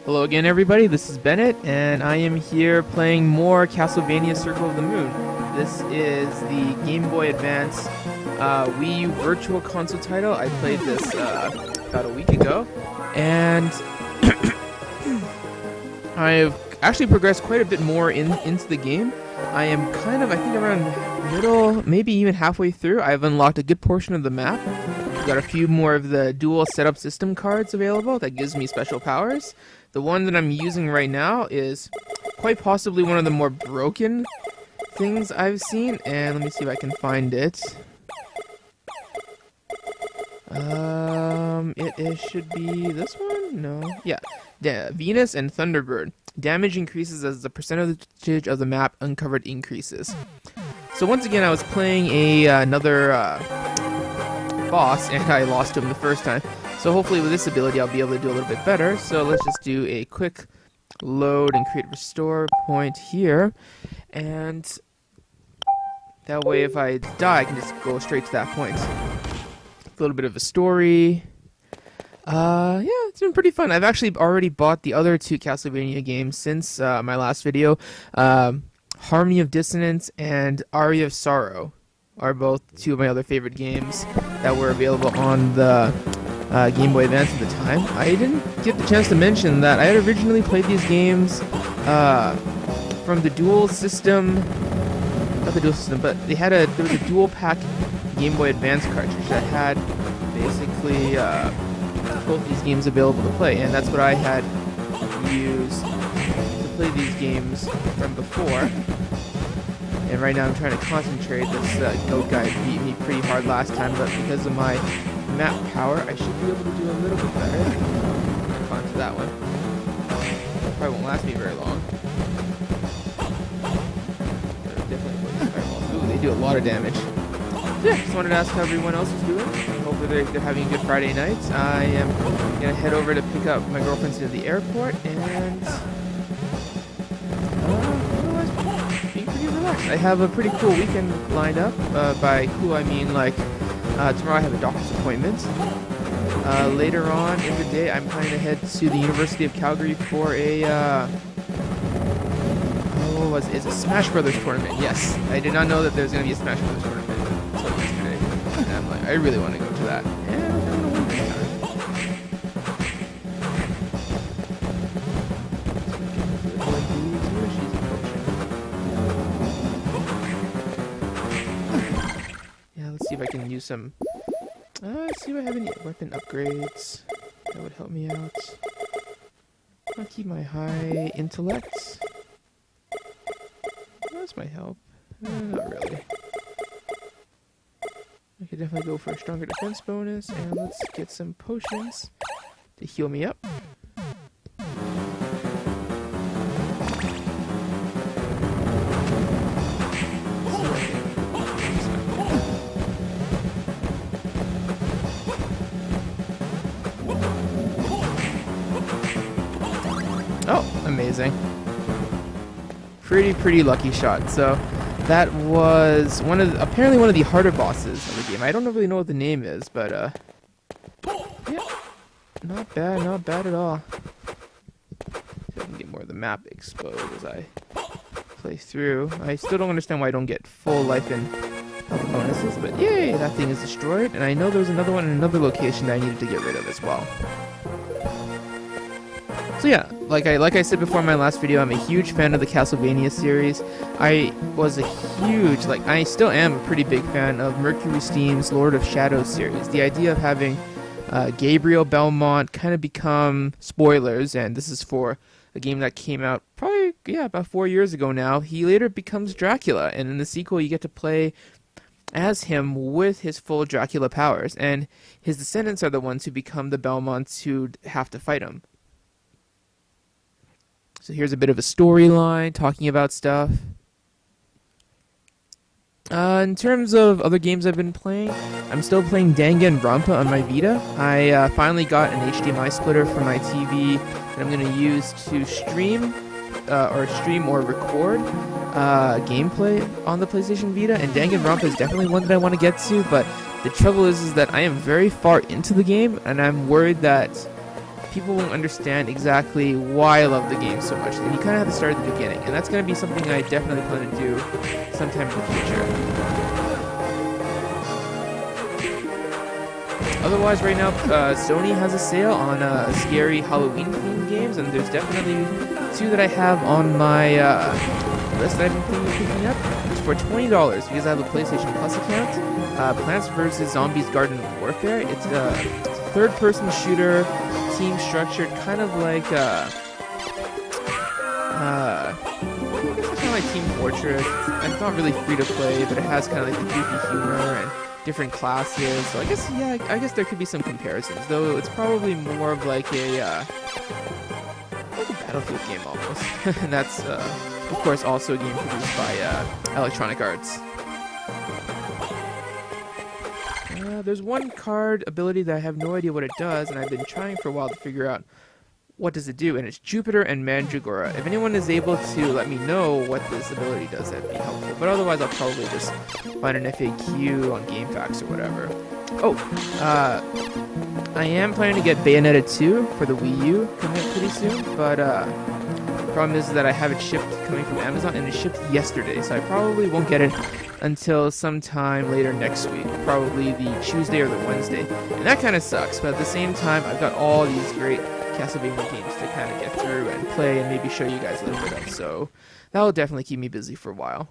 Hello again, everybody. This is Bennett, and I am here playing more Castlevania Circle of the Moon. This is the Game Boy Advance Wii U Virtual Console title. I played this about a week ago, and I've actually progressed quite a bit more into the game. I am I think around middle, maybe even halfway through. I've unlocked a good portion of the map. I've got a few more of the dual setup system cards available that gives me special powers. The one that I'm using right now is quite possibly one of the more broken things I've seen, and let me see if I can find it. It should be this one? No. Yeah. Venus and Thunderbird. Damage increases as the percentage of the map uncovered increases. So once again, I was playing another boss, and I lost to him the first time. So hopefully with this ability, I'll be able to do a little bit better. So let's just do a quick load and create a restore point here. And that way, if I die, I can just go straight to that point. A little bit of a story. Yeah, it's been pretty fun. I've actually already bought the other two Castlevania games since my last video. Harmony of Dissonance and Aria of Sorrow are both two of my other favorite games that were available on the Game Boy Advance at the time. I didn't get the chance to mention that I had originally played these games from the dual system, not the dual system, but there was a dual pack Game Boy Advance cartridge that had basically both these games available to play, and that's what I had used to play these games from before. And right now I'm trying to concentrate. This goat guy beat me pretty hard last time, but because of my map power, I should be able to do a little bit better. Back onto that one. Probably won't last me very long. Ooh, they do a lot of damage. Yeah, just wanted to ask how everyone else is doing. Hopefully they're having a good Friday night. I am gonna head over to pick up my girlfriend to the airport, and otherwise being pretty relaxed. I have a pretty cool weekend lined up. By cool, I mean like tomorrow I have a doctor's appointment. Later on in the day, I'm planning to head to the University of Calgary for it's a Smash Brothers tournament. Yes, I did not know that there was going to be a Smash Brothers tournament until yesterday. And I'm like, I really want to go to that. And I'm going to win this time. Yeah, let's see if I can use some. Let's see if I have any weapon upgrades that would help me out. I'll keep my high intellect. This might help. Not really. I could definitely go for a stronger defense bonus, and let's get some potions to heal me up. Oh, amazing. Pretty lucky shot. So that was apparently one of the harder bosses of the game. I don't really know what the name is, but yeah, not bad at all. So I can get more of the map exposed as I play through. I still don't understand why I don't get full life and health bonuses, but yay, that thing is destroyed. And I know there was another one in another location that I needed to get rid of as well. So yeah, like I said before in my last video, I'm a huge fan of the Castlevania series. I was I still am a pretty big fan of Mercury Steam's Lord of Shadows series. The idea of having Gabriel Belmont kind of become, spoilers, and this is for a game that came out probably, about 4 years ago now. He later becomes Dracula, and in the sequel you get to play as him with his full Dracula powers, and his descendants are the ones who become the Belmonts who have to fight him. So here's a bit of a storyline talking about stuff. In terms of other games I've been playing, I'm still playing Danganronpa on my Vita. I finally got an HDMI splitter for my TV that I'm going to use to stream or record gameplay on the PlayStation Vita. And Danganronpa is definitely one that I want to get to, but the trouble is that I am very far into the game, and I'm worried that people won't understand exactly why I love the game so much. And you kind of have to start at the beginning, and that's going to be something I definitely plan to do sometime in the future. Otherwise, right now, Sony has a sale on scary Halloween-themed games, and there's definitely 2 that I have on my list that I've been thinking of picking up. It's for $20 because I have a PlayStation Plus account. Plants vs. Zombies Garden Warfare. It's a third-person shooter, team-structured, kind of like Team Fortress. It's not really free to play, but it has kind of like the goofy humor and different classes. So I guess there could be some comparisons, though it's probably more of like a Battlefield game almost. And that's of course also a game produced by Electronic Arts. There's one card ability that I have no idea what it does, and I've been trying for a while to figure out what does it do, and it's Jupiter and Mandragora. If anyone is able to let me know what this ability does, that'd be helpful. But otherwise, I'll probably just find an FAQ on GameFAQs or whatever. Oh, I am planning to get Bayonetta 2 for the Wii U coming up pretty soon, but the problem is that I have it shipped coming from Amazon, and it shipped yesterday, so I probably won't get it until sometime later next week, probably the Tuesday or the Wednesday. And that kind of sucks, but at the same time, I've got all these great Castlevania games to kind of get through and play and maybe show you guys a little bit of, so that will definitely keep me busy for a while.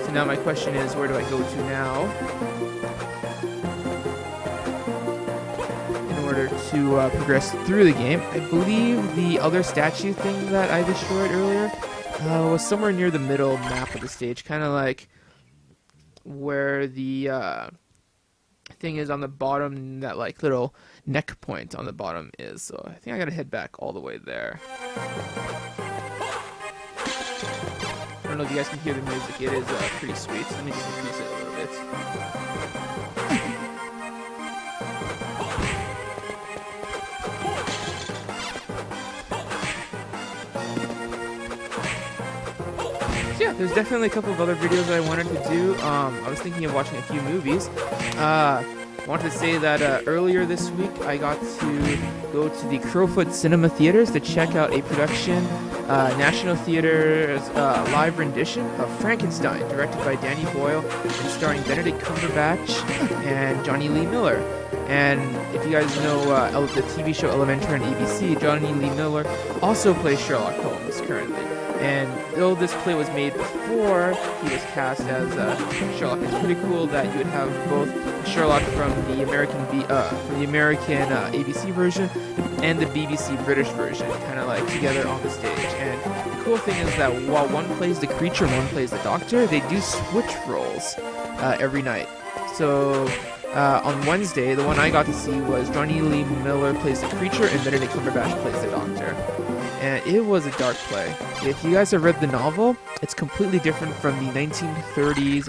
So now my question is, where do I go to now in order to progress through the game? I believe the other statue thing that I destroyed earlier was somewhere near the middle map of the stage, kind of like where the thing is on the bottom, that like little neck point on the bottom is. So I think I gotta head back all the way there. I don't know if you guys can hear the music. It is pretty sweet. So let me just increase it a little bit. So yeah, there's definitely a couple of other videos that I wanted to do. I was thinking of watching a few movies. Wanted to say that earlier this week I got to go to the Crowfoot Cinema Theaters to check out a production, National Theatre's live rendition of Frankenstein, directed by Danny Boyle and starring Benedict Cumberbatch and Johnny Lee Miller. And if you guys know the TV show Elementary on ABC, Johnny Lee Miller also plays Sherlock Holmes currently. And though this play was made before he was cast as Sherlock, it's pretty cool that you would have both Sherlock from the American ABC version and the BBC British version, kind of like together on the stage. And the cool thing is that while one plays the creature and one plays the doctor, they do switch roles every night. So on Wednesday, the one I got to see was Johnny Lee Miller plays the creature and Benedict Cumberbatch plays the doctor. And it was a dark play. If you guys have read the novel, it's completely different from the 1930s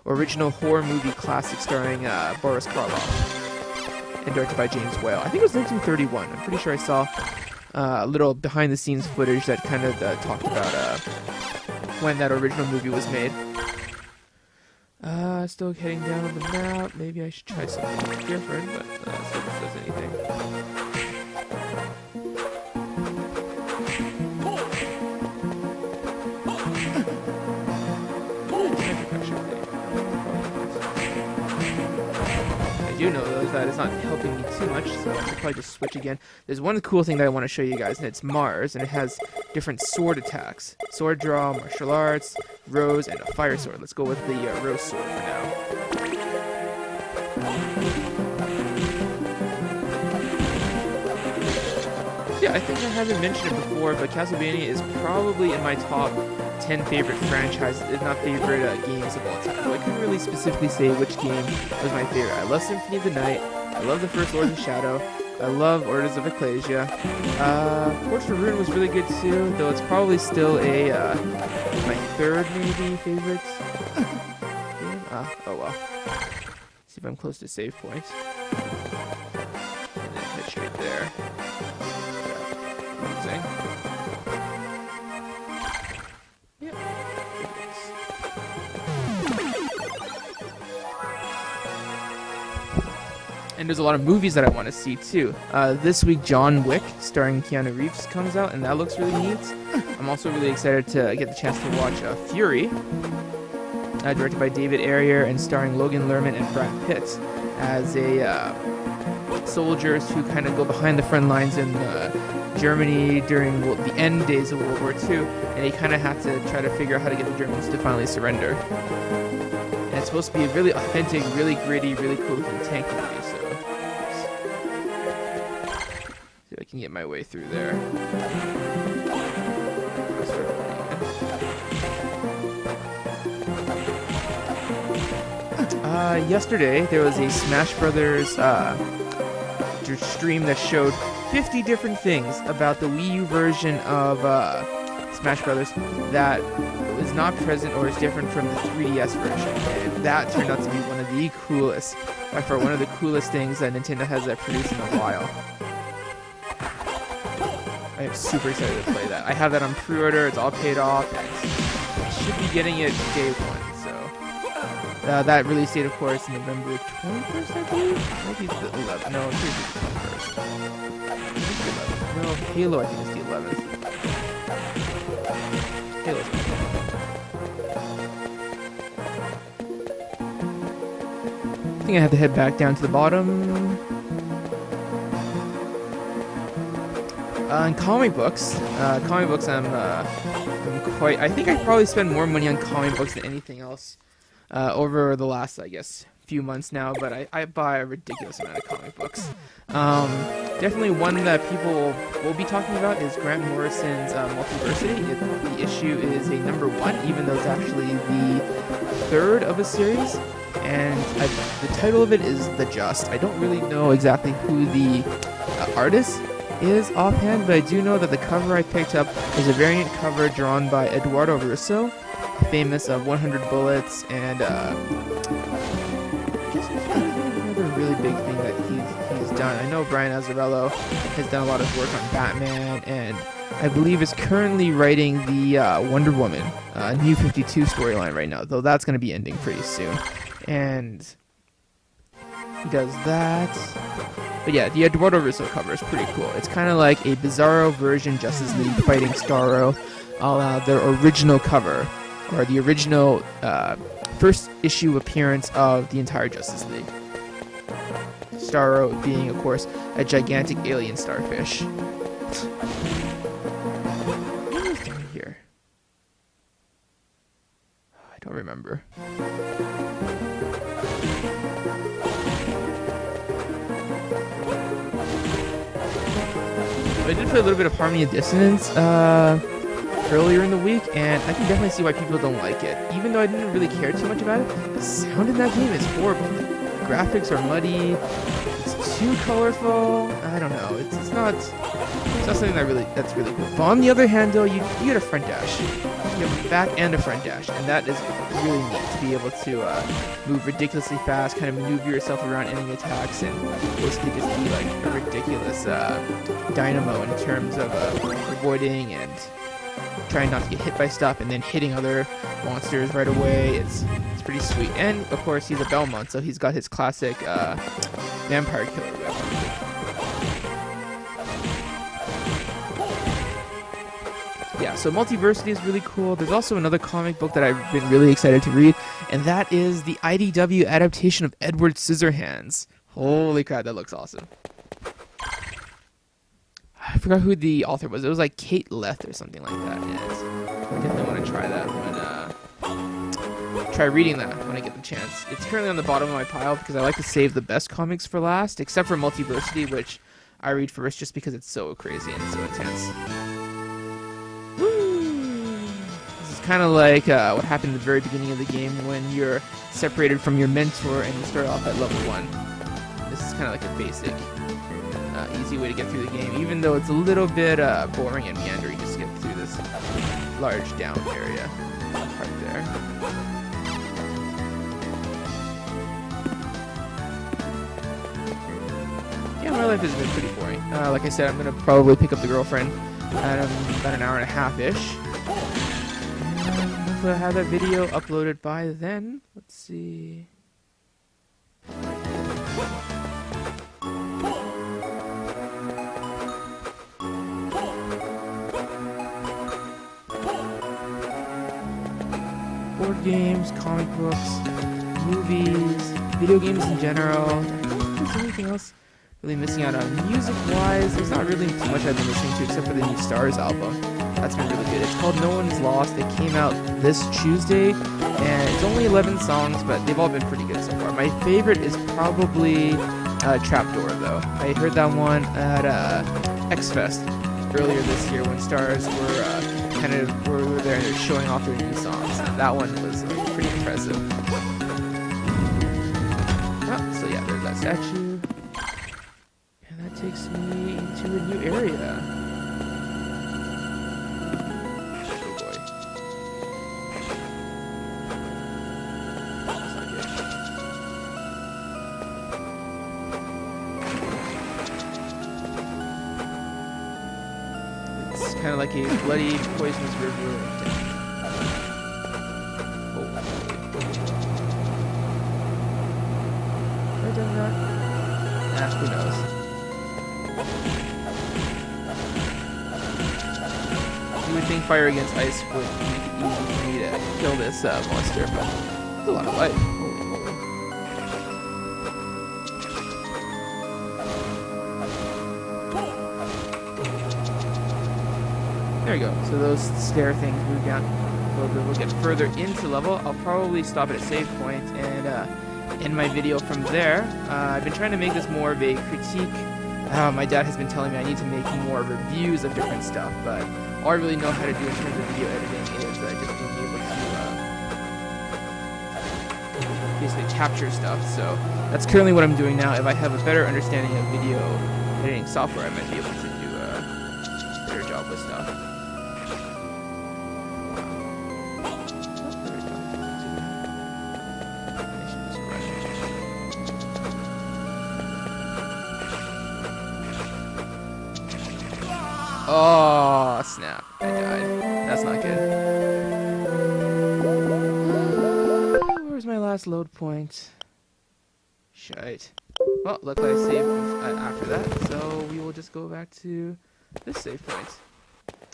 original horror movie classic starring Boris Karloff and directed by James Whale. I think it was 1931. I'm pretty sure I saw a little behind-the-scenes footage that kind of talked about when that original movie was made. Still heading down the map. Maybe I should try something different, but let's see if this does anything. I do know though that it's not helping me too much, so I should probably just switch again. There's one cool thing that I want to show you guys, and it's Mars, and it has different sword attacks. Sword draw, martial arts, rose, and a fire sword. Let's go with the rose sword for now. Yeah, I think I haven't mentioned it before, but Castlevania is probably in my top 10 favorite franchises, if not favorite games of all time. So I couldn't really specifically say which game was my favorite. I love Symphony of the Night. I love the first Lords of Shadow. I love Orders of Ecclesia. Fortress of Ruin was really good too, though it's probably still a my third maybe favorite game. Oh well. See if I'm close to save point. And then head straight there. And there's a lot of movies that I want to see too. This week, John Wick, starring Keanu Reeves, comes out, and that looks really neat. I'm also really excited to get the chance to watch Fury, directed by David Ayer and starring Logan Lerman and Brad Pitt, as soldiers who kind of go behind the front lines in Germany during the end days of World War II, and they kind of have to try to figure out how to get the Germans to finally surrender. And it's supposed to be a really authentic, really gritty, really cool looking tank movie, so see if I can get my way through there. Yesterday there was a Smash Brothers stream that showed 50 different things about the Wii U version of Smash Brothers that was not present or is different from the 3DS version. And that turned out to be one of the coolest, by far one of the coolest things that Nintendo has produced in a while. I am super excited to play that. I have that on pre-order, it's all paid off, and I should be getting it day one. That release date, of course, November 21st, I believe? Maybe the 11th. No, it's the 21st. No, Halo, I think, is the 11th. Halo's the 11th. I think I have to head back down to the bottom. In comic books, I'm quite... I think I probably spend more money on comic books than anything else. Over the last, I guess, few months now, but I buy a ridiculous amount of comic books. Definitely one that people will be talking about is Grant Morrison's Multiversity. The issue is a #1, even though it's actually the 3rd of a series, and the title of it is The Just. I don't really know exactly who the artist is offhand, but I do know that the cover I picked up is a variant cover drawn by Eduardo Russo, famous of 100 Bullets, and just another really big thing that he's done. I know Brian Azzarello has done a lot of work on Batman, and I believe is currently writing the Wonder Woman New 52 storyline right now, though that's going to be ending pretty soon. And he does that. But yeah, the Eduardo Russo cover is pretty cool. It's kind of like a Bizarro version Justice League fighting Starro, a la their original cover, or the original first issue appearance of the entire Justice League. Starro being, of course, a gigantic alien starfish. What is down here? I don't remember. I did play a little bit of Harmony of Dissonance earlier in the week, and I can definitely see why people don't like it. Even though I didn't really care too much about it, the sound in that game is horrible. The graphics are muddy, it's too colorful, I don't know, it's not something that's really cool. But on the other hand though, you get a front dash. You have a back and a front dash, and that is really neat to be able to move ridiculously fast, kind of maneuver yourself around enemy attacks, and basically just be like a ridiculous dynamo in terms of avoiding and trying not to get hit by stuff, and then hitting other monsters right away. It's pretty sweet. And of course he's a Belmont, so he's got his classic vampire killer weapon. Yeah, so Multiversity is really cool. There's also another comic book that I've been really excited to read, and that is the IDW adaptation of Edward Scissorhands. Holy crap, that looks awesome. I forgot who the author was. It was like Kate Leth or something like that. And I definitely want to try that try reading that when I get the chance. It's currently on the bottom of my pile because I like to save the best comics for last, except for Multiversity, which I read first just because it's so crazy and so intense. This is kind of like what happened at the very beginning of the game when you're separated from your mentor and you start off at level 1. This is kind of like a basic, easy way to get through the game, even though it's a little bit boring and meandering just to get through this large down area part there. Yeah, my life has been pretty boring. Like I said, I'm going to probably pick up the girlfriend at about an hour and a half-ish. And hopefully I'll have that video uploaded by then. Let's see. board games, comic books, movies, video games in general. I don't think there's anything else really missing out on. Music-wise, there's not really too much I've been listening to except for the new Stars album. That's been really good. It's called No One's Lost. It came out this Tuesday, and it's only 11 songs, but they've all been pretty good so far. My favorite is probably Trapdoor, though. I heard that one at X-Fest earlier this year when Stars were were there and they're showing off their new songs. That one was pretty impressive. Oh, so yeah, there's that statue. And that takes me into a new area. Oh boy. That's not good. It's kind of like a bloody, poisonous river. Oh. Have I done that? Who knows? You would think fire against ice would make it easy for me to kill this monster, but there's a lot of life. Holy moly. There we go. So those stair things move down a little bit. We'll get further into level. I'll probably stop at a save point and end my video from there. I've been trying to make this more of a critique. My dad has been telling me I need to make more reviews of different stuff, but all I really know how to do in terms of video editing is just being able to basically capture stuff. So that's currently what I'm doing now. If I have a better understanding of video editing software, I might be able to do a better job with stuff. Oh, snap. I died. That's not good. Where's my last load point? Shite. Well, luckily I saved after that, so we will just go back to this save point.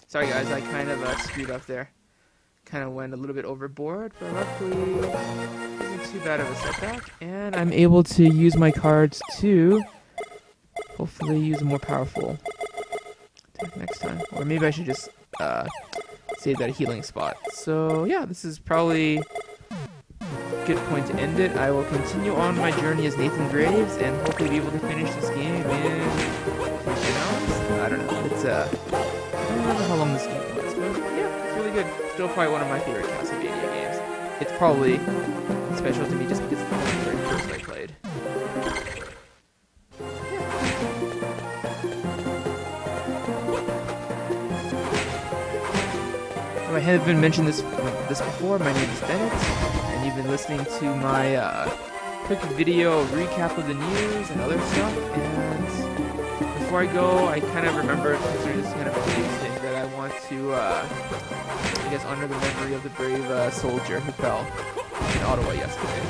Sorry guys, I kind of screwed up there. Kind of went a little bit overboard, but luckily it wasn't too bad of a setback. And I'm able to use my cards to hopefully use a more powerful next time, or maybe I should just save that healing spot. So yeah, this is probably a good point to end it. I will continue on my journey as Nathan Graves and hopefully be able to finish this game in 15 hours. I don't know. It's I don't remember how long this game was, but yeah, it's really good. Still probably one of my favorite Castlevania games. It's probably special to me just because it's the very first I played. If I haven't mentioned this before, my name is Bennett, and you've been listening to my quick video recap of the news and other stuff. And before I go, I kind of remembered, because there's this kind of fitting thing that I want to, I guess, honor the memory of the brave soldier who fell in Ottawa yesterday.